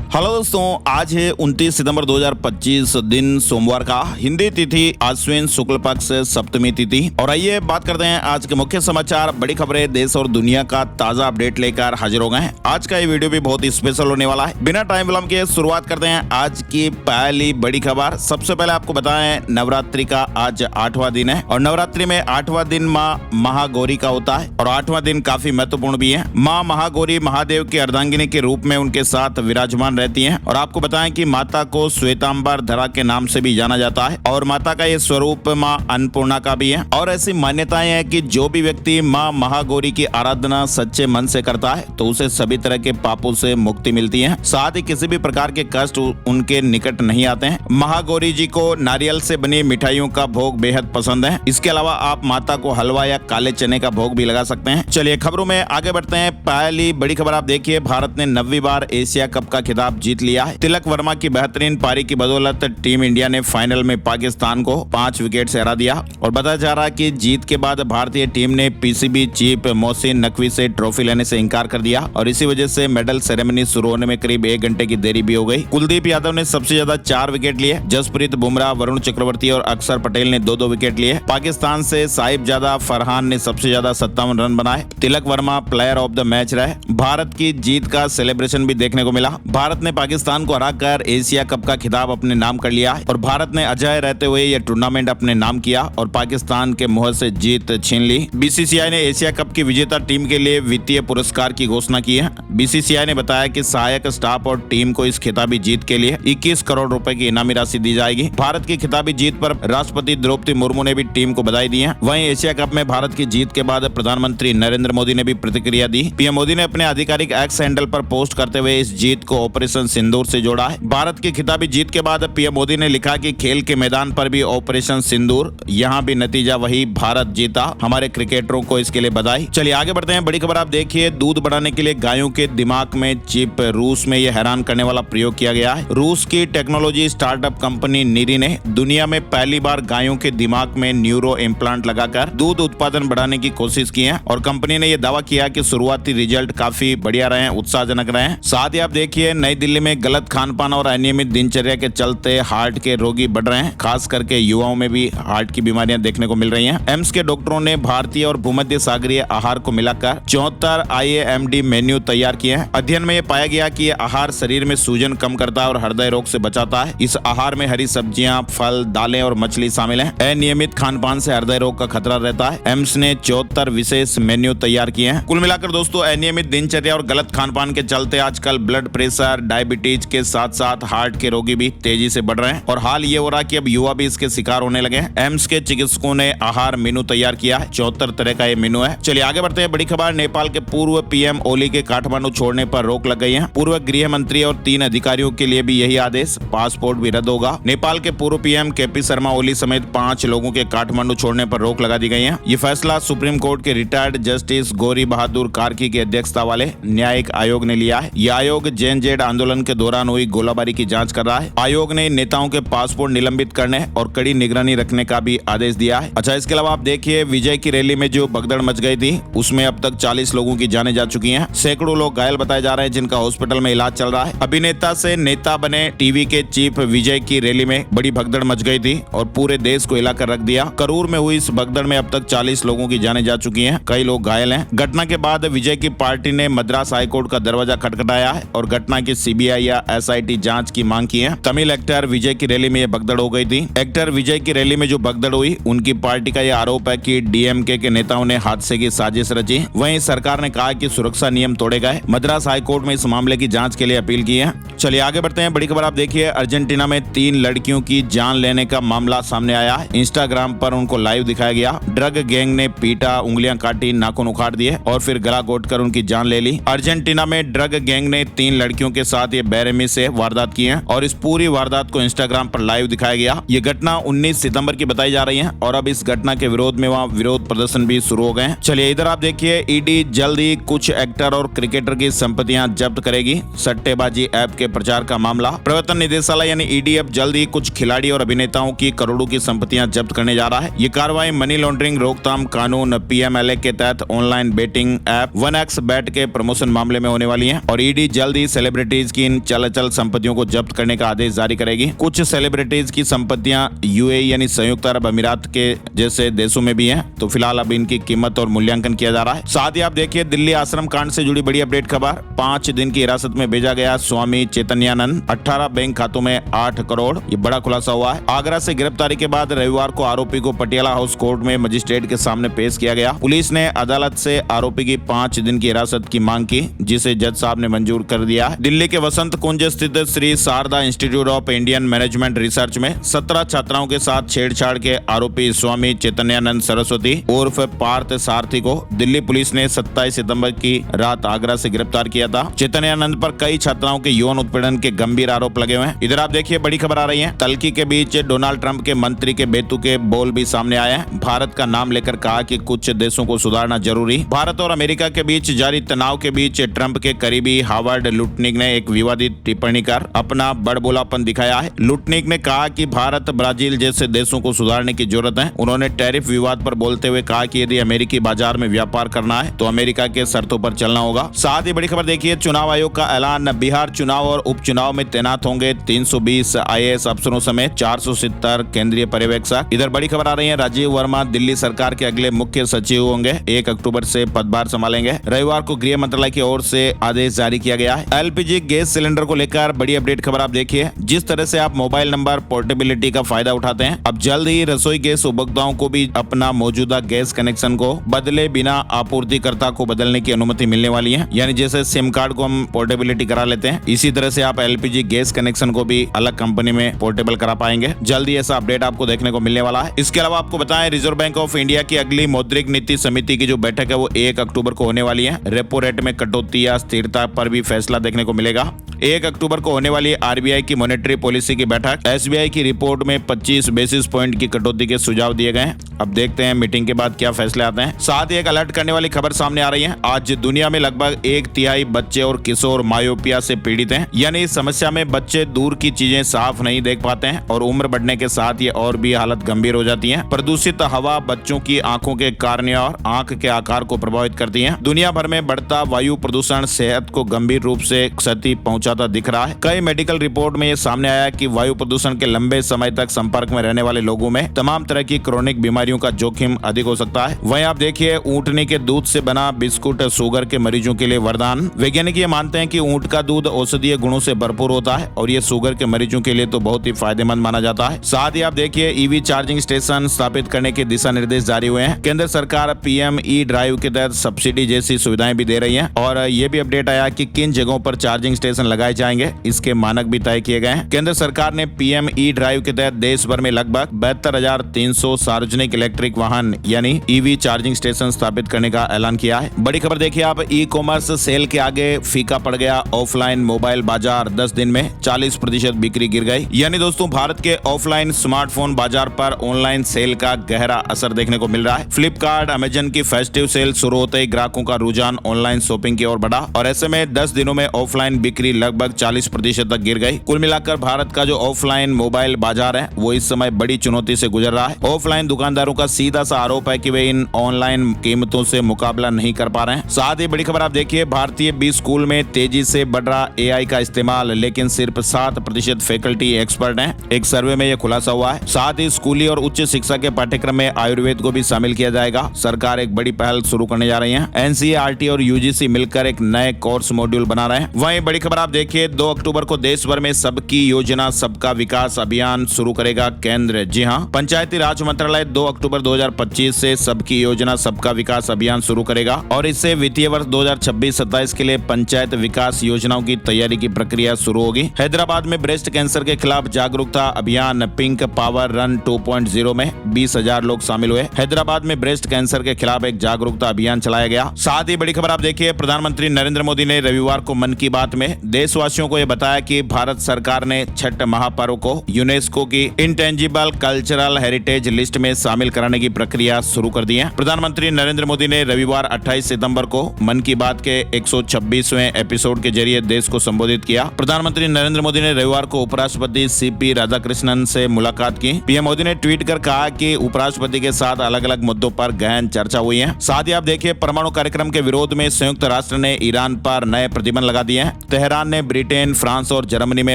Hello दोस्तों, आज है 29 सितंबर 2025 दिन सोमवार का। हिंदी तिथि आश्विन शुक्ल पक्ष सप्तमी तिथि। और आइए बात करते हैं आज के मुख्य समाचार, बड़ी खबरें देश और दुनिया का ताजा अपडेट लेकर हाजिर हो गए हैं। आज का ये वीडियो भी बहुत स्पेशल होने वाला है। बिना टाइम विलंब के शुरुआत करते हैं आज की पहली बड़ी खबर। सबसे पहले आपको बताएं, नवरात्रि का आज 8वां दिन है और नवरात्रि में 8वां दिन माँ महागौरी का होता है और 8वां दिन काफी महत्वपूर्ण भी है। माँ महागौरी महादेव की अर्धांगिनी के रूप में उनके साथ विराजमान रहती हैं। और आपको बताएं कि माता को श्वेतांबर धरा के नाम से भी जाना जाता है और माता का ये स्वरूप माँ अन्नपूर्णा का भी है। और ऐसी मान्यताएं हैं कि जो भी व्यक्ति माँ महागौरी की आराधना सच्चे मन से करता है तो उसे सभी तरह के पापों से मुक्ति मिलती है, साथ ही किसी भी प्रकार के कष्ट उनके निकट नहीं आते हैं। महागौरी जी को नारियल से बनी मिठाइयों का भोग बेहद पसंद है। इसके अलावा आप माता को हलवा या काले चने का भोग भी लगा सकते हैं। चलिए खबरों में आगे बढ़ते हैं। पहली बड़ी खबर आप देखिए, भारत ने 9वीं बार एशिया कप का खिताब जीत लिया है। तिलक वर्मा की बेहतरीन पारी की बदौलत टीम इंडिया ने फाइनल में पाकिस्तान को 5 विकेट से हरा दिया और बताया जा रहा है कि जीत के बाद भारतीय टीम ने पीसीबी चीफ मोहसिन नकवी से ट्रॉफी लेने से इंकार कर दिया और इसी वजह से मेडल सेरेमनी शुरू होने में करीब 1 घंटे की देरी भी हो गई। कुलदीप यादव ने सबसे ज्यादा 4 विकेट लिए, जसप्रीत बुमराह, वरुण चक्रवर्ती और अक्षर पटेल ने 2-2 विकेट लिए। पाकिस्तान से साहिबजादा फरहान ने सबसे ज्यादा 57 रन बनाए। Tilak Varma player of the match रहे। भारत की जीत का सेलिब्रेशन भी देखने को मिला। भारत ने पाकिस्तान को हराकर एशिया कप का खिताब अपने नाम कर लिया और भारत ने अजय रहते हुए यह टूर्नामेंट अपने नाम किया और पाकिस्तान के मुंह से जीत छीन ली। बीसीसीआई ने एशिया कप की विजेता टीम के लिए वित्तीय पुरस्कार की घोषणा की है। बीसीसीआई ने बताया कि सहायक स्टाफ और टीम को इस खिताबी जीत के लिए 21 करोड़ रुपए की इनामी राशि दी जाएगी। भारत की खिताबी जीत पर राष्ट्रपति द्रौपदी मुर्मू ने भी टीम को बधाई दी है। वहीं एशिया कप में भारत की जीत के बाद प्रधानमंत्री नरेंद्र मोदी ने भी प्रतिक्रिया दी। पीएम मोदी ने अपने आधिकारिक एक्स हैंडल पर पोस्ट करते हुए इस जीत को ऑपरेशन सिंदूर से जोड़ा है। भारत की खिताबी जीत के बाद पीएम मोदी ने लिखा कि खेल के मैदान पर भी ऑपरेशन सिंदूर, यहाँ भी नतीजा वही, भारत जीता। हमारे क्रिकेटरों को इसके लिए बधाई। चलिए आगे बढ़ते हैं। बड़ी खबर आप देखिए, दूध बढ़ाने के लिए गायों के दिमाग में चिप। रूस में यह हैरान करने वाला प्रयोग किया गया है। रूस की टेक्नोलॉजी स्टार्टअप कंपनी नीरी ने दुनिया में पहली बार गायों के दिमाग में न्यूरो इम्प्लांट लगाकर दूध उत्पादन बढ़ाने की कोशिश की है और कंपनी ने यह दावा किया कि शुरुआती रिजल्ट काफी बढ़िया रहे हैं, उत्साहजनक रहे हैं। साथ ही आप देखिए, नई दिल्ली में गलत खानपान और अनियमित दिनचर्या के चलते हार्ट के रोगी बढ़ रहे हैं। खास करके युवाओं में भी हार्ट की बीमारियां देखने को मिल रही हैं। एम्स के डॉक्टरों ने भारतीय और भूमध्य सागरीय आहार को मिलाकर 74 IAMD मेन्यू तैयार किए हैं। अध्ययन में यह पाया गया कि यह आहार शरीर में सूजन कम करता है और हृदय रोग से बचाता है। इस आहार में हरी सब्जियां, फल, दालें और मछली शामिल है। अनियमित खानपान से हृदय रोग का खतरा रहता है। एम्स ने 74 विशेष मेन्यू तैयार किए हैं। कुल मिलाकर दोस्तों, अनियमित दिनचर्या और गलत खानपान के चलते आजकल ब्लड प्रेशर, डायबिटीज के साथ साथ हार्ट के रोगी भी तेजी से बढ़ रहे हैं और हाल ये हो रहा है कि अब युवा भी इसके शिकार होने लगे हैं। एम्स के चिकित्सकों ने आहार मेनू तैयार किया है। 74 तरह का ये मेनू है। चलिए आगे बढ़ते हैं। बड़ी खबर, नेपाल के पूर्व पीएम ओली के काठमांडू छोड़ने पर रोक लग गई है। पूर्व गृह मंत्री और 3 अधिकारियों के लिए भी यही आदेश, पासपोर्ट भी रद्द होगा। नेपाल के पूर्व पीएम केपी शर्मा ओली समेत 5 लोगों के काठमांडू छोड़ने पर रोक लगा दी गई है। ये फैसला सुप्रीम कोर्ट के रिटायर्ड जस्टिस गौरी बहादुर कार्की की अध्यक्षता वाले न्यायिक आयोग ने लिया है। यह आयोग जेएनजेड आंदोलन के दौरान हुई गोलाबारी की जांच कर रहा है। आयोग ने नेताओं के पासपोर्ट निलंबित करने और कड़ी निगरानी रखने का भी आदेश दिया है। अच्छा, इसके अलावा आप देखिए, विजय की रैली में जो भगदड़ मच गई थी उसमें अब तक 40 लोगों की जानें जा चुकी हैं। सैकड़ों लोग घायल बताए जा रहे हैं जिनका हॉस्पिटल में इलाज चल रहा है। अभिनेता से नेता बने टीवी के चीफ विजय की रैली में बड़ी भगदड़ मच गई थी और पूरे देश को हिलाकर रख दिया। करूर में हुई इस भगदड़ में अब तक 40 लोगों की जानें जा चुकी हैं, कई लोग घायल हैं। घटना के बाद विजय की पार्टी ने मद्रास हाईकोर्ट का दरवाजा खटखटाया है और घटना की सीबीआई या SIT जांच की मांग की है। तमिल एक्टर विजय की रैली में यह भगदड़ हो गई थी। एक्टर विजय की रैली में जो भगदड़ हुई, उनकी पार्टी का यह आरोप है कि DMK के नेताओं ने हादसे की साजिश रची। वहीं सरकार ने कहा कि सुरक्षा नियम तोड़े गए। मद्रास हाईकोर्ट में इस मामले की जांच के लिए अपील की है। चलिए आगे बढ़ते हैं। बड़ी खबर आप देखिए, अर्जेंटीना में 3 लड़कियों की जान लेने का मामला सामने आया है। इंस्टाग्राम पर उनको लाइव दिखाया गया। ड्रग गैंग ने पीटा, उंगलियां काटी, नाखून उखाड़ दिए और फिर गला घोटकर उनकी जान ले ली। अर्जेंटीना में ड्रग गैंग ने 3 लड़कियों के साथ ये बेरहमी से वारदात की है और इस पूरी वारदात को इंस्टाग्राम पर लाइव दिखाया गया। ये घटना 19 सितंबर की बताई जा रही है और अब इस घटना के विरोध में वहाँ विरोध प्रदर्शन भी शुरू हो गए हैं। चलिए इधर आप देखिए, ईडी जल्द ही कुछ एक्टर और क्रिकेटर की संपत्तियां जब्त करेगी। सट्टेबाजी ऐप के के प्रचार का मामला। प्रवर्तन निदेशालय यानी ईडी अब जल्द ही कुछ खिलाड़ी और अभिनेताओं की करोड़ों की संपत्तियां जब्त करने जा रहा है। ये कार्रवाई मनी लॉन्ड्रिंग रोकथाम कानून पीएमएलए के तहत ऑनलाइन बेटिंग ऐप 1x बेट के प्रमोशन मामले में होने वाली है और ईडी जल्द ही सेलिब्रिटीज की इन चल संपत्तियों को जब्त करने का आदेश जारी करेगी। कुछ सेलिब्रिटीज की संपत्तियां यूएई यानी संयुक्त अरब अमीरात के जैसे देशों में भी हैं, तो फिलहाल अब इनकी कीमत और मूल्यांकन किया जा रहा है। साथ ही आप देखिए दिल्ली आश्रम कांड से जुड़ी बड़ी अपडेट खबर। 5 दिन की हिरासत में भेजा गया स्वामी चैतन्यानंद, 18 बैंक खातों में 8 करोड़, ये बड़ा खुलासा हुआ है। आगरा से गिरफ्तारी के बाद रविवार को आरोपी को पटियाला हाउस कोर्ट में मजिस्ट्रेट के सामने पेश किया गया। पुलिस ने अदालत से आरोपी की 5 दिन की हिरासत की मांग की, जिसे जज साहब ने मंजूर कर दिया। दिल्ली के वसंत कुंज स्थित Shri Sharda institute of Indian management research में 17 छात्राओं के साथ छेड़छाड़ के आरोपी स्वामी चैतन्यानंद सरस्वती उर्फ पार्थ सारथी को दिल्ली पुलिस ने 27 सितंबर की रात आगरा से गिरफ्तार किया था। चैतन्यानंद पर कई छात्राओं के यौन उत्पीड़न के गंभीर आरोप लगे हुए हैं। इधर आप देखिए बड़ी खबर आ रही है। तल्खी के बीच डोनाल्ड ट्रंप के मंत्री के बेतुके बोल भी सामने आए हैं। भारत का नाम लेकर कहा कि कुछ देशों को सुधारना जरूरी। भारत और अमेरिका के बीच जारी तनाव के बीच ट्रंप के करीबी हावर्ड लुटनिक ने एक विवादित टिप्पणी कर अपना बड़बोलापन दिखाया है। लुटनिक ने कहा कि भारत ब्राजील जैसे देशों को सुधारने की जरूरत है। उन्होंने टैरिफ विवाद पर बोलते हुए कहा कि यदि अमेरिकी बाजार में व्यापार करना है तो अमेरिका के शर्तों पर चलना होगा। साथ ही बड़ी खबर देखिए, चुनाव आयोग का ऐलान। बिहार चुनाव और उपचुनाव में तैनात होंगे 320 आईएएस अफसरों समेत 470 केंद्रीय पर्यवेक्षक। इधर बड़ी खबर आ रही है, राजीव वर्मा दिल्ली सरकार के अगले मुख्य सचिव होंगे। 1 अक्टूबर से पदभार संभालेंगे। रविवार को गृह मंत्रालय की ओर से आदेश जारी किया गया है। एलपीजी गैस सिलेंडर को लेकर बड़ी अपडेट खबर आप देखिए। जिस तरह से आप मोबाइल नंबर पोर्टेबिलिटी का फायदा उठाते हैं, अब जल्द ही रसोई गैस उपभोक्ताओं को भी अपना मौजूदा गैस कनेक्शन को बदले बिना आपूर्तिकर्ता को बदलने की अनुमति मिलने वाली है। यानी जैसे सिम कार्ड को हम पोर्टेबिलिटी करा लेते हैं, इसी तरह से आप एलपीजी गैस कनेक्शन को भी अलग कंपनी में पोर्टेबल करा पाएंगे। जल्दी ऐसा अपडेट आपको देखने को मिलने वाला है। इसके अलावा आपको बताएं, रिजर्व बैंक ऑफ इंडिया की अगली मौद्रिक नीति समिति की जो बैठक है वो 1 अक्टूबर को होने वाली है। रेपो रेट में कटौती या स्थिरता पर भी फैसला देखने को मिलेगा। 1 अक्टूबर को होने वाली आरबीआई की मॉनेटरी पॉलिसी की बैठक। एसबीआई की रिपोर्ट में 25 बेसिस पॉइंट की कटौती के सुझाव दिए गए हैं। अब देखते हैं मीटिंग के बाद क्या फैसले आते हैं। साथ ही एक अलर्ट करने वाली खबर सामने आ रही है। आज दुनिया में लगभग 1/3 बच्चे और किशोर मायोपिया से पीड़ित हैं। यानी इस समस्या में बच्चे दूर की चीजें साफ नहीं देख पाते हैं और उम्र बढ़ने के साथ ये और भी हालत गंभीर हो जाती है। प्रदूषित हवा बच्चों की आंखों के कार्निया और आंख के आकार को प्रभावित करती है। दुनिया भर में बढ़ता वायु प्रदूषण सेहत को गंभीर रूप से क्षति पहुंचाता दिख रहा है। कई मेडिकल रिपोर्ट में ये सामने आया कि वायु प्रदूषण के लंबे समय तक संपर्क में रहने वाले लोगों में तमाम तरह की क्रोनिक बीमारियों का जोखिम अधिक हो सकता है। वहीं आप देखिए, ऊँटनी के दूध से बना बिस्कुट शुगर के मरीजों के लिए वरदान। वैज्ञानिक ये मानते हैं कि ऊँट का दूध औषधीय गुणों से भरपूर होता है और ये शुगर के मरीजों के लिए तो बहुत ही फायदेमंद माना जाता है। साथ ही आप देखिए, ईवी चार्जिंग स्टेशन स्थापित करने के दिशा निर्देश जारी हुए हैं। केंद्र सरकार पीएम ई ड्राइव के तहत सब्सिडी जैसी सुविधाएं भी दे रही है और ये भी अपडेट आया कि किन जगहों पर चार्जिंग स्टेशन लगाए जाएंगे, इसके मानक भी तय किए गए हैं। केंद्र सरकार ने पीएम ई ड्राइव के तहत देश भर में लगभग 72,300 सार्वजनिक इलेक्ट्रिक वाहन यानी ईवी चार्जिंग स्टेशन स्थापित करने का ऐलान किया है। बड़ी खबर देखिए आप, ई कॉमर्स सेल के आगे फीका पड़ गया ऑफलाइन मोबाइल बाजार। 10 दिन में 40% बिक्री गिर गई। यानी दोस्तों, भारत के ऑफलाइन स्मार्टफोन बाजार पर ऑनलाइन सेल का गहरा असर देखने को मिल रहा है। फ्लिपकार्ट, अमेजन की फेस्टिव सेल शुरू होते ही ग्राहकों का रुझान ऑनलाइन शॉपिंग की ओर बढ़ा और ऐसे में 10 दिनों में ऑफलाइन बिक्री लगभग 40% तक गिर गई। कुल मिलाकर भारत का जो ऑफलाइन मोबाइल बाजार है वो इस समय बड़ी चुनौती से गुजर रहा है। ऑफलाइन दुकानदारों का सीधा सा आरोप है कि वे इन ऑनलाइन कीमतों से मुकाबला नहीं कर पा रहे हैं। साथ ही बड़ी खबर आप देखिए, भारतीय बी स्कूल में तेजी से बढ़ रहा एआई का इस्तेमाल, लेकिन सिर्फ 7% फैकल्टी एक्सपर्ट हैं। एक सर्वे में यह खुलासा हुआ है। साथ ही स्कूली और उच्च शिक्षा के पाठ्यक्रम में आयुर्वेद को भी शामिल किया जाएगा। सरकार एक बड़ी पहल शुरू करने जा रही है। एनसीईआरटी और यूजीसी मिलकर एक नए कोर्स मॉड्यूल बना रहे हैं। वहीं बड़ी खबर आप देखिए, 2 अक्टूबर को देश भर में सबकी योजना सबका विकास अभियान शुरू करेगा केंद्र। जी हां, पंचायती राज मंत्रालय 2 अक्टूबर 2025 से सबकी योजना सबका विकास अभियान शुरू करेगा और इससे वित्तीय वर्ष 2026-27 के लिए पंचायत विकास योजनाओं की तैयारी की प्रक्रिया शुरू होगी। हैदराबाद में ब्रेस्ट कैंसर के खिलाफ जागरूकता अभियान पिंक पावर रन 2.0 में 20,000 लोग शामिल हुए। हैदराबाद में ब्रेस्ट कैंसर के खिलाफ एक जागरूकता अभियान चलाया गया। साथ ही बड़ी खबर आप देखिए, प्रधानमंत्री नरेंद्र मोदी ने रविवार को मन की बात में देश देशवासियों को यह बताया कि भारत सरकार ने छठ महापर्व को यूनेस्को की इंटेंजिबल कल्चरल हेरिटेज लिस्ट में शामिल कराने की प्रक्रिया शुरू कर दी है। प्रधानमंत्री नरेंद्र मोदी ने रविवार 28 सितंबर को मन की बात के 126वें एपिसोड के जरिए देश को संबोधित किया। प्रधानमंत्री नरेंद्र मोदी ने रविवार को उपराष्ट्रपति सीपी राधाकृष्णन से मुलाकात की। पीएम मोदी ने ट्वीट कर कहा कि उपराष्ट्रपति के साथ अलग अलग मुद्दों पर गहन चर्चा हुई है। साथ ही आप देखिए, परमाणु कार्यक्रम के विरोध में संयुक्त राष्ट्र ने ईरान पर नए प्रतिबंध लगा दिए हैं। तेहरान ने ब्रिटेन, फ्रांस और जर्मनी में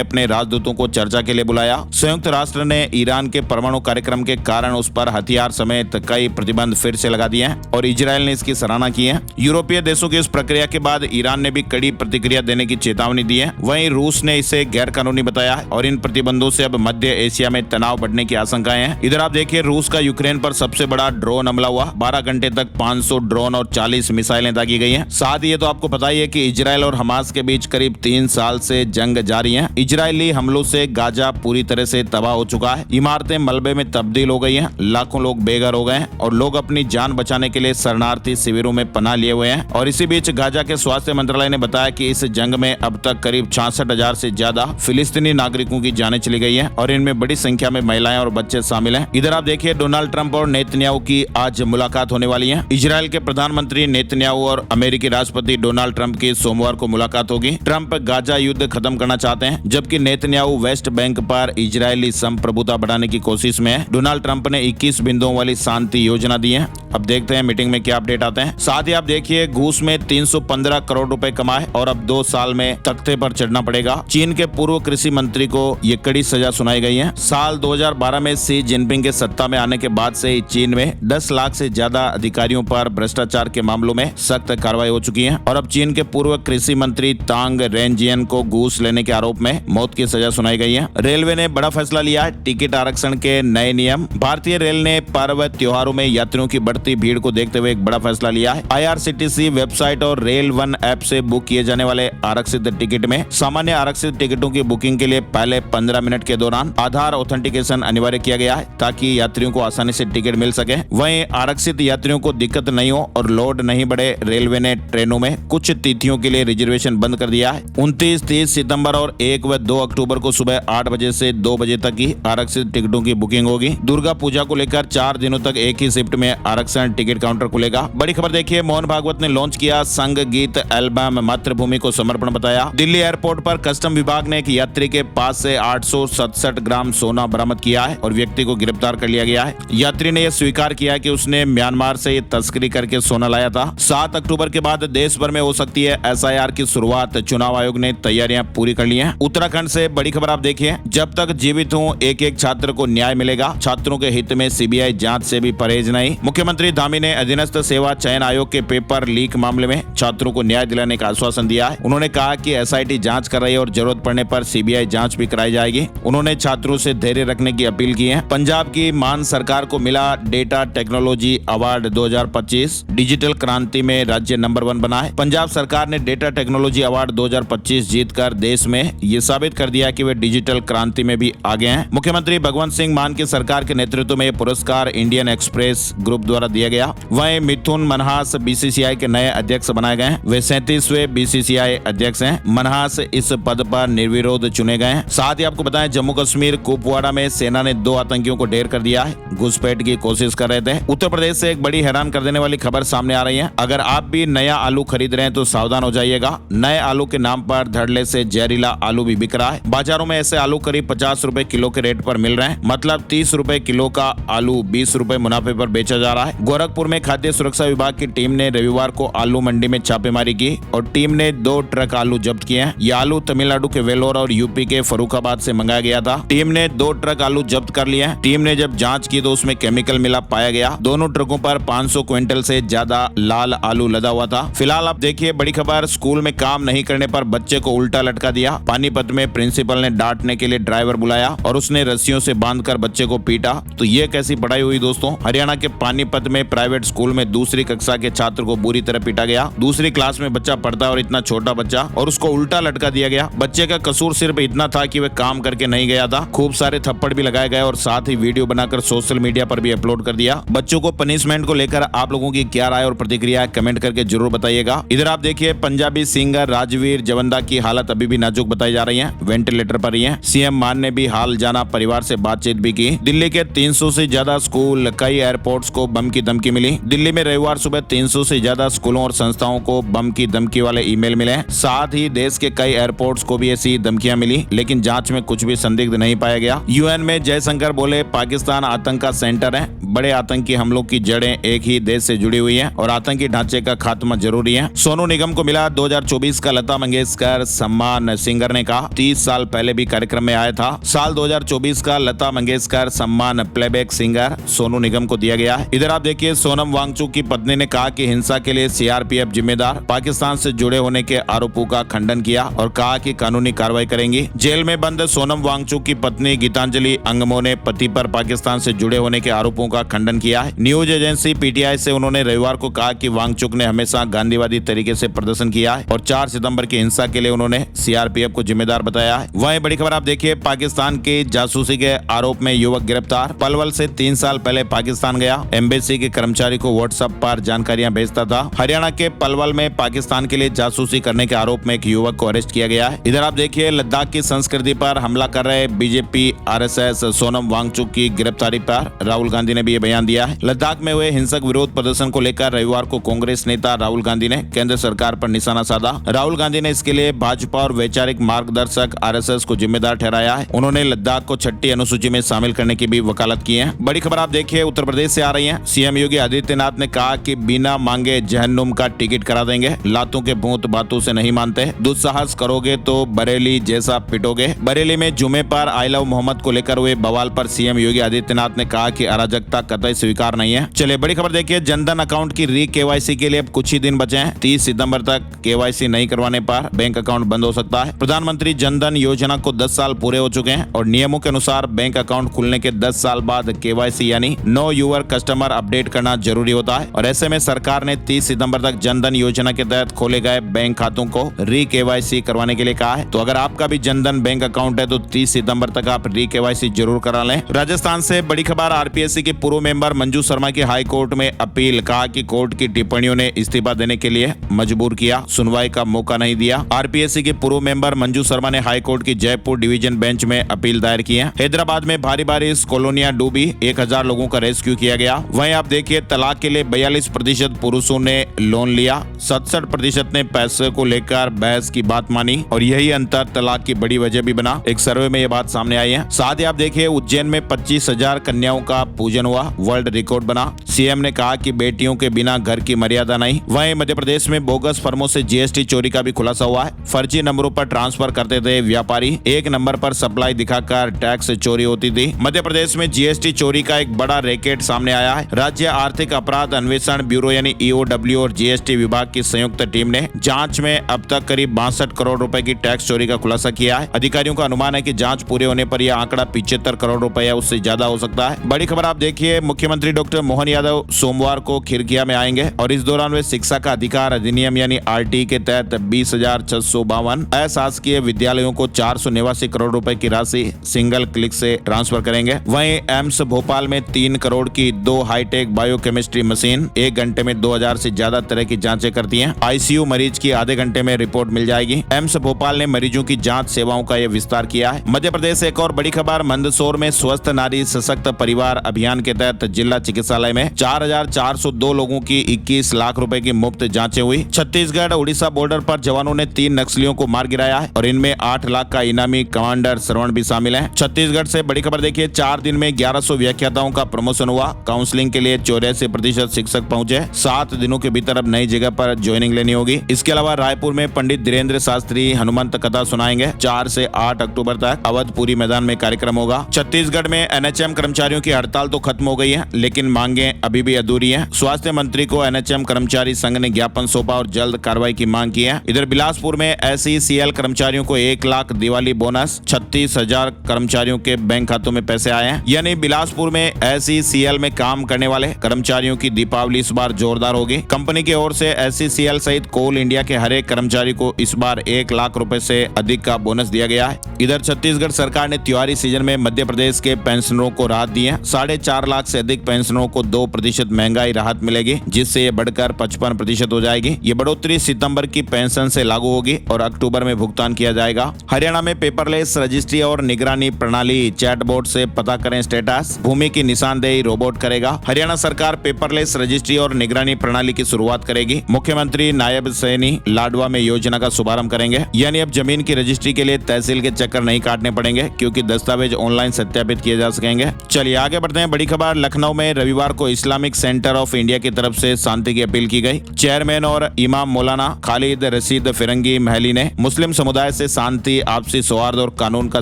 अपने राजदूतों को चर्चा के लिए बुलाया। संयुक्त राष्ट्र ने ईरान के परमाणु कार्यक्रम के कारण उस पर हथियार समेत कई प्रतिबंध फिर से लगा दिए हैं और इजरायल ने इसकी सराहना की है। यूरोपीय देशों की इस प्रक्रिया के बाद ईरान ने भी कड़ी प्रतिक्रिया देने की चेतावनी दी है। वहीं रूस ने इसे गैर कानूनी बताया है और इन प्रतिबंधों से अब मध्य एशिया में तनाव बढ़ने की आशंकाएं हैं। इधर आप देखिए, रूस का यूक्रेन पर सबसे बड़ा ड्रोन हमला हुआ। 12 घंटे तक 500 ड्रोन और 40 मिसाइलें दागी गई हैं। साथ ही ये तो आपको पता ही है कि इजरायल और हमास के बीच करीब 3 साल से जंग जारी है। इजरायली हमलों से गाजा पूरी तरह से तबाह हो चुका है। इमारतें मलबे में तब्दील हो गई हैं। लाखों लोग बेघर हो गए हैं और लोग अपनी जान बचाने के लिए शरणार्थी शिविरों में पनाह लिए हुए हैं। और इसी बीच गाजा के स्वास्थ्य मंत्रालय ने बताया कि इस जंग में अब तक करीब 66,000 से ज्यादा फिलिस्तीनी नागरिकों की जानें चली गई हैं और इनमें बड़ी संख्या में महिलाएं और बच्चे शामिल हैं। इधर आप देखिए, डोनाल्ड ट्रंप और नेतन्याहू की आज मुलाकात होने वाली है। इजरायल के प्रधानमंत्री नेतन्याहू और अमेरिकी राष्ट्रपति डोनाल्ड ट्रंप की सोमवार को मुलाकात होगी। ट्रंप गाजा युद्ध खत्म करना चाहते हैं, जबकि नेतन्याहू वेस्ट बैंक पर इजरायली संप्रभुता बढ़ाने की कोशिश में है। डोनाल्ड ट्रंप ने 21 बिंदुओं वाली शांति योजना दी है। अब देखते हैं मीटिंग में क्या अपडेट आते हैं। साथ ही आप देखिए, घूस में 315 करोड़ रुपए कमाए और अब 2 साल में तख्ते पर चढ़ना पड़ेगा। चीन के पूर्व कृषि मंत्री को ये कड़ी सजा सुनाई गई है। साल 2012 में शी जिनपिंग के सत्ता में आने के बाद से ही चीन में 10 लाख से ज्यादा अधिकारियों पर भ्रष्टाचार के मामलों में सख्त कार्रवाई हो चुकी है और अब चीन के पूर्व कृषि मंत्री तांग रेनजियन को घूस लेने के आरोप में मौत की सजा सुनाई गई है। रेलवे ने बड़ा फैसला लिया है, टिकट आरक्षण के नए नियम। भारतीय रेल ने पर्व त्योहारों में यात्रियों की बढ़ती भीड़ को देखते हुए एक बड़ा फैसला लिया है। IRCTC वेबसाइट और रेल वन ऐप से बुक किए जाने वाले आरक्षित टिकट में सामान्य आरक्षित टिकटों की बुकिंग के लिए पहले 15 मिनट के दौरान आधार ऑथेंटिकेशन अनिवार्य किया गया है ताकि यात्रियों को आसानी से टिकट मिल सके। वहीं आरक्षित यात्रियों को दिक्कत नहीं हो और लोड नहीं बढ़े, रेलवे ने ट्रेनों में कुछ तिथियों के लिए रिजर्वेशन बंद कर दिया है। 29, 30 सितंबर और 1 व 2 अक्टूबर को सुबह 8 बजे से 2 बजे तक ही आरक्षित टिकटों की बुकिंग होगी। दुर्गा पूजा को लेकर 4 दिनों तक एक ही शिफ्ट में आरक्षण टिकट काउंटर खुलेगा। बड़ी खबर देखिए, मोहन भागवत ने लॉन्च किया संग गीत एल्बम मातृभूमि को समर्पण बताया। दिल्ली एयरपोर्ट पर कस्टम विभाग ने एक यात्री के पास से 867 ग्राम सोना बरामद किया है और व्यक्ति को गिरफ्तार कर लिया गया है। यात्री ने यह स्वीकार किया कि उसने म्यांमार से तस्करी करके सोना लाया था। 7 अक्टूबर के बाद देश भर में हो सकती है SIR की शुरुआत। चुनाव आयोग ने तैयारियां पूरी कर ली हैं। उत्तराखंड से बड़ी खबर आप देखिए, जब तक जीवित हूं एक छात्र को न्याय मिलेगा। छात्रों के हित में CBI जांच से भी परहेज नहीं। मुख्यमंत्री धामी ने अधीनस्थ सेवा चयन आयोग के पेपर लीक मामले में छात्रों को न्याय दिलाने का आश्वासन दिया है। उन्होंने कहा कि SIT जांच कर रही है और जरूरत पड़ने पर CBI जांच भी कराई जाएगी। उन्होंने छात्रों से धैर्य रखने की अपील की है। पंजाब की मान सरकार को मिला डेटा टेक्नोलॉजी अवार्ड 2025। डिजिटल क्रांति में राज्य नंबर 1 बना है। पंजाब सरकार ने डेटा टेक्नोलॉजी अवार्ड 2025 जीतकर देश में ये साबित कर दिया कि वे डिजिटल क्रांति में भी आगे हैं। मुख्यमंत्री भगवंत सिंह मान की सरकार के नेतृत्व में यह पुरस्कार इंडियन एक्सप्रेस ग्रुप द्वारा दिया गया। वहीं मिथुन मनहास BCCI के नए अध्यक्ष बनाए गए हैं। वे 37वें BCCI अध्यक्ष हैं। मनहास इस पद पर निर्विरोध चुने गए हैं। साथ ही आपको बताएं, जम्मू कश्मीर कुपवाड़ा में सेना ने 2 आतंकियों को ढेर कर दिया है। घुसपैठ की कोशिश कर रहे थे। उत्तर प्रदेश से एक बड़ी हैरान कर देने वाली खबर सामने आ रही है। अगर आप भी नया आलू खरीद रहे हैं तो सावधान हो जाइएगा। नए आलू के नाम पर धड़ल्ले से जहरीला आलू भी बिक रहा है। बाजारों में ऐसे आलू करीब 50 रुपए किलो के रेट पर मिल रहे हैं। मतलब 30 रुपए किलो का आलू 20 रुपए मुनाफे पर बेचा जा रहा है। गोरखपुर में खाद्य सुरक्षा विभाग की टीम ने रविवार को आलू मंडी में छापेमारी की और टीम ने 2 ट्रक आलू जब्त किए हैं। ये आलू तमिलनाडु के वेलोर और यूपी के फर्रुखाबाद से मंगाया गया था। टीम ने 2 ट्रक आलू जब्त कर लिए हैं। टीम ने जब जांच की तो उसमें केमिकल मिला पाया गया। दोनों ट्रकों पर 500 क्विंटल से ज्यादा लाल आलू लदा हुआ था। फिलहाल आप देखिए, बड़ी खबर, स्कूल में काम नहीं करने पर बच्चे को उल्टा लटका दिया। पानीपत में प्रिंसिपल ने डांटने के लिए ड्राइवर बुलाया और उसने रस्सियों से बांधकर बच्चे को पीटा। तो ये कैसी पढ़ाई हुई दोस्तों। हरियाणा के पानीपत सोनीपत में प्राइवेट स्कूल में दूसरी कक्षा के छात्र को बुरी तरह पीटा गया। दूसरी क्लास में बच्चा पढ़ता है और इतना छोटा बच्चा, और उसको उल्टा लटका दिया गया। बच्चे का कसूर सिर्फ इतना था कि वह काम करके नहीं गया था। खूब सारे थप्पड़ भी लगाए गए और साथ ही वीडियो बनाकर सोशल मीडिया पर भी अपलोड कर दिया। बच्चों को पनिशमेंट को लेकर आप लोगों की क्या राय और प्रतिक्रिया कमेंट करके जरूर बताइएगा। इधर आप देखिए पंजाबी सिंगर राजवीर जवंदा की हालत अभी भी नाजुक बताई जा रही है, वेंटिलेटर पर ही है। सीएम मान ने भी हाल जाना, परिवार से बातचीत भी की। दिल्ली के 300 से ज्यादा स्कूल, कई एयरपोर्ट्स को बम की धमकी मिली। दिल्ली में रविवार सुबह 300 से ज्यादा स्कूलों और संस्थाओं को बम की धमकी वाले ईमेल मिले। साथ ही देश के कई एयरपोर्ट्स को भी ऐसी धमकियां मिली, लेकिन जांच में कुछ भी संदिग्ध नहीं पाया गया। यूएन में जयशंकर बोले पाकिस्तान आतंक का सेंटर है। बड़े आतंकी हमलों की जड़ें एक ही देश से जुड़ी हुई हैं और आतंकी ढांचे का खात्मा जरूरी है। सोनू निगम को मिला 2024 का लता मंगेशकर सम्मान। सिंगर ने कहा 30 साल पहले भी कार्यक्रम में आया था। साल 2024 का लता मंगेशकर सम्मान प्लेबैक सिंगर सोनू निगम को दिया गया है। इधर आप देखिए सोनम वांगचुक की पत्नी ने कहा कि हिंसा के लिए सीआरपीएफ जिम्मेदार। पाकिस्तान से जुड़े होने के आरोपों का खंडन किया और कहा कि कानूनी कार्रवाई करेंगी। जेल में बंद सोनम वांगचुक की पत्नी गीतांजलि अंगमो ने पति पर पाकिस्तान से जुड़े होने के आरोपों का खंडन किया है। न्यूज एजेंसी पीटीआई से उन्होंने रविवार को कहा कि वांगचुक ने हमेशा गांधीवादी तरीके से प्रदर्शन किया है और 4 सितंबर की हिंसा के लिए उन्होंने सीआरपीएफ को जिम्मेदार बताया है। वहीं बड़ी खबर आप देखिए पाकिस्तान की जासूसी के आरोप में युवक गिरफ्तार। पलवल से 3 साल पहले पाकिस्तान गया। एम्बेसी के कर्मचारी को व्हाट्सएप पर जानकारियां भेजता था। हरियाणा के पलवल में पाकिस्तान के लिए जासूसी करने के आरोप में एक युवक को अरेस्ट किया गया है। इधर आप देखिए लद्दाख की संस्कृति पर हमला कर रहे बीजेपी आरएसएस सोनम वांगचुक की गिरफ्तारी पर राहुल गांधी ने भी ये बयान दिया है। लद्दाख में हुए हिंसक विरोध प्रदर्शन को लेकर रविवार को कांग्रेस नेता राहुल गांधी ने केंद्र सरकार पर निशाना साधा। राहुल गांधी ने इसके लिए भाजपा और वैचारिक मार्गदर्शक आरएसएस को जिम्मेदार ठहराया है। उन्होंने लद्दाख को 6ठी अनुसूची में शामिल करने की भी वकालत की है। बड़ी खबर आप देखिए उत्तर प्रदेश से आ रही है। सीएम योगी आदित्यनाथ ने कहा कि बिना मांगे जहन्नुम का टिकट करा देंगे। लातों के भूत बातों से नहीं मानते। दुस्साहस करोगे तो बरेली जैसा पिटोगे। बरेली में जुमे पर आई लव मोहम्मद को लेकर हुए बवाल पर सीएम योगी आदित्यनाथ ने कहा कि अराजकता कतई स्वीकार नहीं है। चलिए बड़ी खबर देखिए जनधन अकाउंट की री केवाईसी के लिए अब कुछ ही दिन बचे हैं। 30 सितंबर तक केवाईसी नहीं करवाने पर बैंक अकाउंट बंद हो सकता है। प्रधानमंत्री जनधन योजना को 10 साल पूरे हो चुके हैं और नियमों के अनुसार बैंक अकाउंट खुलने के 10 साल बाद केवाईसी यानी नो यूर कस्टमर अपडेट करना जरूरी होता है और ऐसे में सरकार ने 30 सितंबर तक जनधन योजना के तहत खोले गए बैंक खातों को री केवाईसी करवाने के लिए कहा है। तो अगर आपका भी जनधन बैंक अकाउंट है तो 30 सितंबर तक आप री केवाईसी जरूर करा लें। राजस्थान से बड़ी खबर आरपीएससी के पूर्व मेंबर मंजू शर्मा की हाई कोर्ट में अपील। कहा कि कोर्ट की टिप्पणियों ने इस्तीफा देने के लिए मजबूर किया, सुनवाई का मौका नहीं दिया। आरपीएससी के पूर्व मेंबर मंजू शर्मा ने हाई कोर्ट की जयपुर डिवीजन बेंच में अपील दायर की है। हैदराबाद में भारी बारिश, कॉलोनियां डूबी, 1000 लोगों का रेस्क्यू किया गया। वहीं आप देखिए तलाक के लिए 42% पुरुषों ने लोन लिया, 67% ने पैसे को लेकर बहस की बात मानी और यही अंतर तलाक की बड़ी वजह भी बना। एक सर्वे में ये बात सामने आई है। साथ ही आप देखिए उज्जैन में 25,000 कन्याओं का पूजन हुआ, वर्ल्ड रिकॉर्ड बना। सीएम ने कहा कि बेटियों के बिना घर की मर्यादा नहीं। वहीं मध्य प्रदेश में बोगस फर्मों से जीएसटी चोरी का भी खुलासा हुआ है। फर्जी नंबरों पर ट्रांसफर करते थे व्यापारी, एक नंबर पर सप्लाई दिखाकर टैक्स चोरी होती थी। मध्य प्रदेश में जीएसटी चोरी का एक बड़ा रैकेट सामने आया है। राज्य आर्थिक अपराध अन्वेषण ब्यूरो यानी ईओडब्ल्यू और जीएसटी विभाग की संयुक्त टीम ने जांच में अब तक करीब 62 करोड़ रुपए की टैक्स चोरी का खुलासा किया है। अधिकारियों का अनुमान है कि जांच पूरे होने पर यह आंकड़ा 75 करोड़ रुपए या उससे ज्यादा हो सकता है। बड़ी खबर आप देखिए मुख्यमंत्री डॉक्टर मोहन यादव सोमवार को खिरकिया में आएंगे और इस दौरान वे शिक्षा का अधिकार अधिनियम यानी आरटी के तहत 20,652 अशासकीय विद्यालयों को 489 करोड़ रुपए की राशि सिंगल क्लिक से ट्रांसफर करेंगे। वहीं एम्स भोपाल में 3 करोड़ की 2 हाईटेक बायोकेमिस्ट्री मशीन 1 घंटे में 2000 से ज्यादा तरह की जांचें करती हैं। आईसीयू मरीज की आधे घंटे में रिपोर्ट मिल जाएगी। एम्स भोपाल ने मरीजों की जांच सेवाओं का यह विस्तार किया है। मध्य प्रदेश एक और बड़ी खबर मंदसौर में स्वस्थ नारी सशक्त परिवार अभियान के तहत जिला चिकित्सालय में 4,402 लोगों की 21 लाख रुपए की मुफ्त जांचें हुई। छत्तीसगढ़ उड़ीसा बॉर्डर पर जवानों ने 3 नक्सलियों को मार गिराया है और इनमें 8 लाख का इनामी कमांडर श्रवण भी शामिल है। छत्तीसगढ़ से बड़ी खबर देखिए 4 दिन में 1100 व्याख्याताओं का प्रमोशन हुआ। काउंसलिंग के लिए 84% शिक्षक पहुंचे। 7 दिनों के भीतर अब नई जगह पर ज्वाइनिंग लेनी होगी। इसके अलावा रायपुर में पंडित धीरेन्द्र शास्त्री हनुमंत कथा सुनाएंगे। 4 से 8 अक्टूबर तक अवधपुरी मैदान में कार्यक्रम होगा। छत्तीसगढ़ में एनएचएम कर्मचारियों की हड़ताल तो खत्म हो गई है लेकिन मांगे अभी भी अधूरी है। स्वास्थ्य मंत्री को एनएचएम कर्मचारी संघ ने ज्ञापन सौंपा और जल्द कार्रवाई की मांग की है। इधर बिलासपुर में एसईसीएल कर्मचारियों को 1 लाख दिवाली बोनस, 36,000 कर्मचारियों के बैंक खातों में पैसे आए हैं। यानी बिलासपुर में एसईसीएल में काम करने वाले कर्मचारियों की दीपावली इस बार जोरदार होगी। कंपनी की ओर से SCCL सहित कोल इंडिया के हर एक कर्मचारी को इस बार 1 लाख रुपए से अधिक का बोनस दिया गया है। इधर छत्तीसगढ़ सरकार ने त्योहारी सीजन में मध्य प्रदेश के पेंशनरों को राहत दी है। 4.5 लाख से अधिक पेंशनरों को 2% महंगाई राहत मिलेगी, जिससे ये बढ़कर 55% हो जाएगी। ये बढ़ोतरी सितंबर की पेंशन से लागू होगी और अक्टूबर में भुगतान किया जाएगा। हरियाणा में पेपरलेस रजिस्ट्री और निगरानी प्रणाली चैटबोट से पता करें स्टेटस। भूमि की निशानदेही रोबोट करेगा। हरियाणा सरकार पेपरलेस रजिस्ट्री और निगरानी प्रणाली की शुरुआत करेगी। मुख्यमंत्री नायब सैनी लाडवा में योजना का शुभारंभ करेंगे। यानी अब जमीन की रजिस्ट्री के लिए तहसील के चक्कर नहीं काटने पड़ेंगे, क्योंकि दस्तावेज ऑनलाइन सत्यापित किए जा सकेंगे। चलिए आगे बढ़ते हैं। बड़ी खबर, लखनऊ में रविवार को इस्लामिक सेंटर ऑफ इंडिया की तरफ से शांति की अपील की गई। चेयरमैन और इमाम मौलाना खालिद रशीद फिरंगी महली ने मुस्लिम समुदाय से शांति, आपसी सौहार्द और कानून का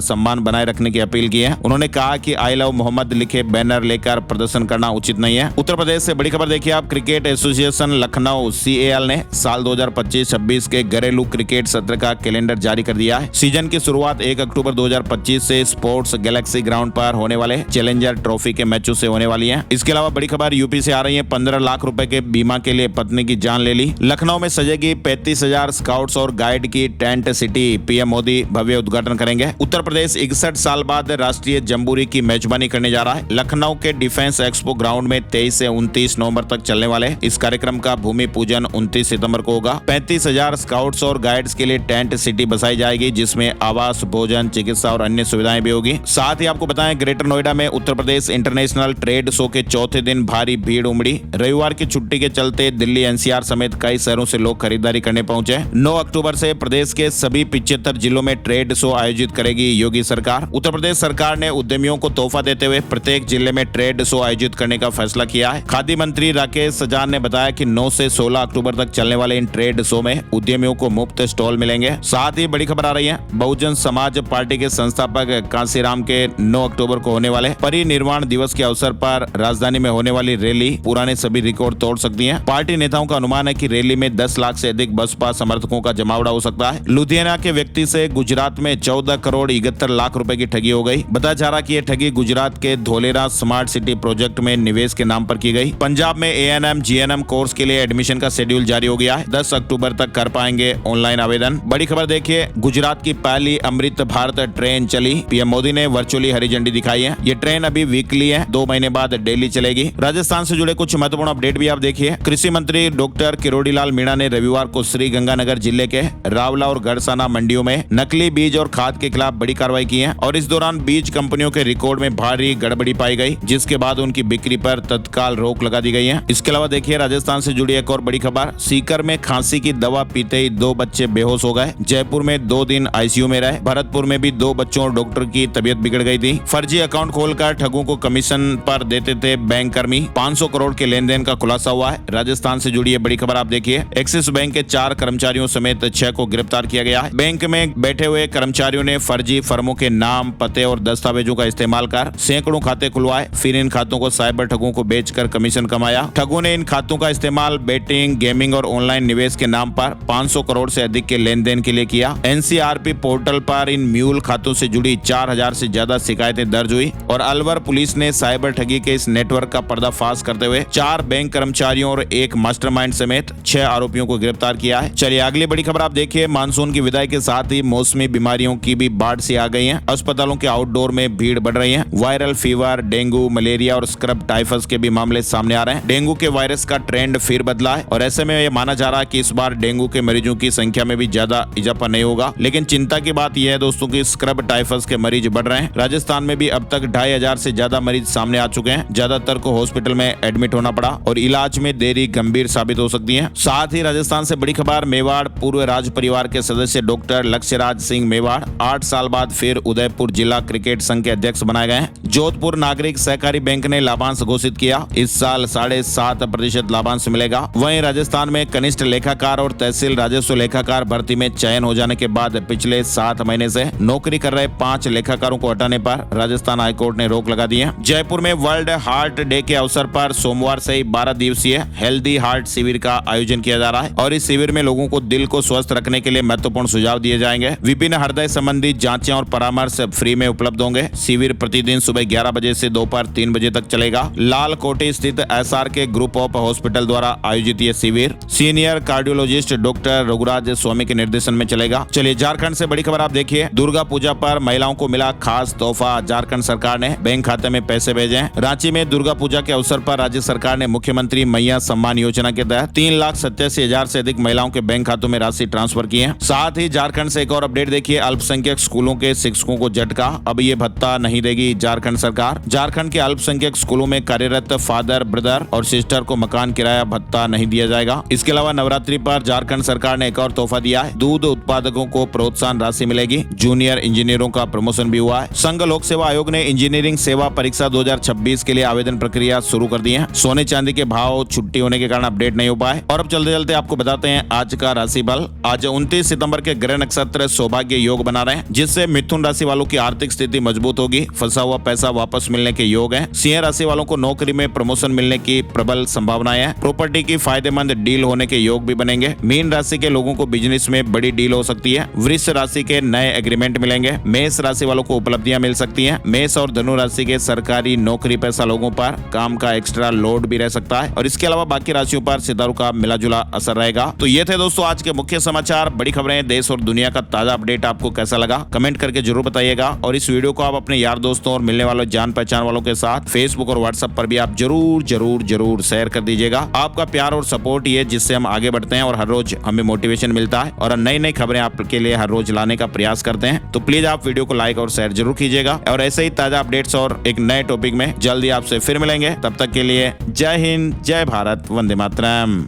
सम्मान बनाए रखने की अपील की है। उन्होंने कहा कि आई लव मोहम्मद लिखे बैनर लेकर प्रदर्शन करना उचित नहीं है। उत्तर प्रदेश से बड़ी खबर देखिए आप। क्रिकेट एसोसिएशन लखनऊ CAL ने साल 2025-26 के घरेलू क्रिकेट सत्र का कैलेंडर जारी कर दिया है। सीजन की शुरुआत 1 अक्टूबर 2025 से स्पोर्ट्स गैलेक्सी ग्राउंड पर होने वाले चैलेंजर ट्रॉफी के मैचों से होने वाली है। इसके अलावा बड़ी खबर यूपी से आ रही है। 15 लाख रुपए के बीमा के लिए पत्नी की जान ले ली। लखनऊ में सजेगी 35,000 स्काउट्स और गाइड की टेंट सिटी। PM मोदी भव्य उद्घाटन करेंगे। उत्तर प्रदेश 61 साल बाद राष्ट्रीय जम्बूरी की मेजबानी करने जा रहा है। लखनऊ के डिफेंस एक्सपो ग्राउंड में 23 से 29 नवंबर तक चलने वाले इस कार्यक्रम का भूमि पूजन 29 सितंबर को होगा। 35,000 स्काउट्स और गाइड्स के लिए टेंट सिटी बसाई जाएगी, जिसमें आवास, भोजन, चिकित्सा और अन्य सुविधाएं भी होगी। साथ ही आपको बताएं, ग्रेटर नोएडा में Uttar Pradesh international trade show के चौथे दिन भारी भीड़ उमड़ी। रविवार की छुट्टी के चलते दिल्ली, NCR समेत कई शहरों से लोग खरीदारी करने पहुंचे। 9 अक्टूबर से प्रदेश के सभी 75 जिलों में ट्रेड शो आयोजित करेगी योगी सरकार। उत्तर प्रदेश सरकार ने उद्यमियों को तोहफा देते हुए प्रत्येक जिले में ट्रेड शो आयोजित करने का फैसला किया है। खाद्य मंत्री राकेश सजान ने बताया कि 9 से 16 अक्टूबर तक चलने वाले इन ट्रेड शो में उद्यमियों को मुफ्त स्टॉल मिलेंगे। साथ ही बड़ी खबर आ रही है, बहुजन समाज पार्टी के संस्थापक कांसीराम के 9 अक्टूबर को होने वाले परिनिर्वाण दिवस के अवसर पर राजधानी में होने वाली रैली पुराने सभी रिकॉर्ड तोड़ सकती है। पार्टी नेताओं का अनुमान है कि रैली में 10 लाख से अधिक बसपा समर्थकों का जमावड़ा हो सकता है। लुधियाना के व्यक्ति से गुजरात में 14 करोड़ 71 लाख रुपए की ठगी हो गई। बताया जा रहा कि यह ठगी गुजरात के धोलेरा स्मार्ट सिटी प्रोजेक्ट में निवेश के नाम पर की गई। पंजाब में ANM GNM कोर्स के लिए एडमिशन का शेड्यूल जारी हो गया है। 10 अक्टूबर तक कर पाएंगे ऑनलाइन आवेदन। बड़ी खबर देखिए, गुजरात की पहली अमृत भारत ट्रेन चली। PM मोदी ने वर्चुअली हरी झंडी दिखाई है। ये ट्रेन अभी वीकली है, 2 महीने बाद डेली चलेगी। राजस्थान से जुड़े कुछ महत्वपूर्ण अपडेट भी आप देखिए। कृषि मंत्री डॉक्टर किरोड़ीलाल मीणा ने रविवार को श्री गंगानगर जिले के रावला और गड़साना मंडियों में नकली बीज और खाद के खिलाफ बड़ी कार्रवाई की है और इस दौरान बीज कंपनियों के रिकॉर्ड में भारी गड़बड़ी पाई गई, जिसके बाद उनकी बिक्री पर तत्काल रोक लगा दी गई है। इसके अलावा देखिए, राजस्थान से जुड़ी एक और बड़ी खबर। सीकर में खांसी की दवा पीते ही 2 बच्चे बेहोश हो गए। जयपुर में 2 दिन ICU में रहे। भरतपुर में भी 2 बच्चों और डॉक्टर की तबीयत बिगड़ गई थी। फर्जी अकाउंट खोलकर ठगों को कमीशन पर देते थे बैंक कर्मी। 500 करोड़ के लेन देन का खुलासा हुआ है। राजस्थान से जुड़ी बड़ी खबर आप देखिए। एक्सिस बैंक के 4 कर्मचारियों समेत 6 को गिरफ्तार किया गया है। बैंक में बैठे हुए कर्मचारियों ने फर्जी फर्मों के नाम, पते और दस्तावेजों का इस्तेमाल कर सैकड़ों खाते खुलवाए। फिर इन खातों को साइबर ठगों को बेचकर कमीशन कमाया। ठगों ने इन खातों का इस्तेमाल बेटिंग, गेमिंग और ऑनलाइन निवेश के नाम पर 500 करोड़ से अधिक के लेन देन के लिए किया। NCRP पोर्टल पर इन म्यूल खातों से जुड़ी 4000 से ज्यादा शिकायतें दर्ज हुई और अलवर पुलिस ने साइबर ठगी के इस नेटवर्क का पर्दाफाश करते हुए 4 बैंक कर्मचारियों और 1 मास्टरमाइंड समेत 6 आरोपियों को गिरफ्तार किया है। चलिए अगली बड़ी खबर आप देखिए। मानसून की विदाई के साथ ही मौसमी बीमारियों की भी बाढ़ से आ गई है। अस्पतालों के आउटडोर में भीड़ बढ़ रही है। वायरल फीवर, डेंगू, मलेरिया और स्क्रब टाइफस के भी मामले सामने आ रहे हैं। डेंगू के वायरस का ट्रेंड फिर बदला है और ऐसे में यह माना जा रहा है कि इस बार डेंगू के मरीजों की संख्या में भी ज्यादा इजाफा नहीं होगा। लेकिन चिंता की बात यह है दोस्तों कि स्क्रब टाइफस के मरीज बढ़ रहे हैं। राजस्थान में भी अब तक 2500 से ज्यादा मरीज सामने आ चुके हैं। ज्यादातर को हॉस्पिटल में एडमिट होना पड़ा और इलाज में देरी गंभीर साबित हो सकती है। साथ ही राजस्थान से बड़ी खबर, मेवाड़ पूर्व राज परिवार के सदस्य डॉक्टर लक्ष्यराज सिंह मेवाड़ 8 साल बाद फिर उदयपुर जिला क्रिकेट संघ के अध्यक्ष बनाए गए। जोधपुर नागरिक सहकारी बैंक ने लाभांश घोषित किया। इस साल 7.5% लाभांश मिलेगा। वहीं राजस्थान में कनिष्ठ लेखाकार और तहसील राजस्व लेखाकार भर्ती में चयन हो जाने के बाद पिछले 7 महीने से नौकरी कर रहे 5 लेखाकारों को हटाने पर राजस्थान हाईकोर्ट ने रोक लगा दी है। जयपुर में वर्ल्ड हार्ट डे के अवसर पर सोमवार से ही 12 दिवसीय हेल्दी हार्ट शिविर का आयोजन किया जा रहा है और इस शिविर में लोगों को दिल को स्वस्थ रखने के लिए महत्वपूर्ण सुझाव दिए जाएंगे। विभिन्न हृदय संबंधी जांचें और परामर्श फ्री में उपलब्ध होंगे। शिविर प्रतिदिन सुबह 11 बजे से दोपहर 3 बजे तक चलेगा। लालकोटी स्थित SRK ग्रुप ऑफ हॉस्पिटल द्वारा आयोजित ये शिविर सीनियर कार्डियोलॉजिस्ट डॉक्टर रघुराज स्वामी के निर्देशन में चलेगा। चलिए झारखंड से बड़ी खबर आप देखिए। दुर्गा पूजा पर महिलाओं को मिला खास तोहफा, झारखंड सरकार ने बैंक खाते में पैसे भेजे। रांची में दुर्गा पूजा के अवसर पर राज्य सरकार ने मुख्यमंत्री मैया सम्मान योजना के तहत 3,87,000 से अधिक महिलाओं के बैंक खातों में राशि ट्रांसफर की है। साथ ही झारखंड से एक और अपडेट देखिए। अल्पसंख्यक स्कूलों के शिक्षकों को झटका, अब ये भत्ता नहीं देगी झारखंड सरकार। झारखंड के अल्पसंख्यक स्कूलों में कार्यरत फादर, ब्रदर और सिस्टर को मकान किराया भत्ता नहीं दिया जाएगा। इसके अलावा नवरात्रि पर झारखंड सरकार ने एक और तोहफा दिया है। दूध उत्पादकों को प्रोत्साहन राशि मिलेगी। जूनियर इंजीनियरों का प्रमोशन भी हुआ है। संघ लोक सेवा आयोग ने इंजीनियरिंग सेवा परीक्षा 2026 के लिए आवेदन प्रक्रिया शुरू कर दी है। सोने चांदी के भाव छुट्टी होने के कारण अपडेट नहीं हो पाए। और अब चलते चलते आपको बताते हैं आज का राशि बल। आज 29 सितंबर के ग्रह नक्षत्र सौभाग्य योग बना रहे हैं, जिससे मिथुन राशि वालों की आर्थिक स्थिति मजबूत होगी। फंसा हुआ पैसा वापस मिलने के योग है। सिंह राशि वालों को नौकरी में प्रमोशन मिलने की प्रबल संभावनाएं है। प्रॉपर्टी की फायदेमंद डील होने के योग भी बनेंगे। मीन राशि के लोगों को बिजनेस में बड़ी डील हो सकती है। वृष राशि के नए एग्रीमेंट मिलेंगे। मेष राशि वालों को उपलब्धियां मिल सकती हैं। मेष और धनु राशि के सरकारी नौकरी पेशा लोगों पर काम का एक्स्ट्रा लोड भी रह सकता है। और इसके अलावा बाकी राशियों पर सितारों का मिला जुला असर रहेगा। तो ये थे दोस्तों आज के मुख्य समाचार, बड़ी खबरें, देश और दुनिया का ताजा अपडेट। आपको कैसा लगा कमेंट करके जरूर बताइएगा। और इस वीडियो को आप अपने यार दोस्तों और मिलने वालों, जान पहचान वालों के साथ फेसबुक और व्हाट्सएप पर भी आप जरूर शेयर कर दीजिएगा। आपका प्यार और सपोर्ट ये जिससे हम आगे बढ़ते हैं और हर रोज हमें मोटिवेशन मिलता है और नई नई खबरें आपके लिए हर रोज लाने का प्रयास करते हैं। तो प्लीज आप वीडियो को लाइक और शेयर जरूर कीजिएगा। और ऐसे ही ताजा अपडेट्स और एक नए टॉपिक में जल्दी आपसे फिर मिलेंगे। तब तक के लिए जय हिंद, जय भारत, वंदे मातरम।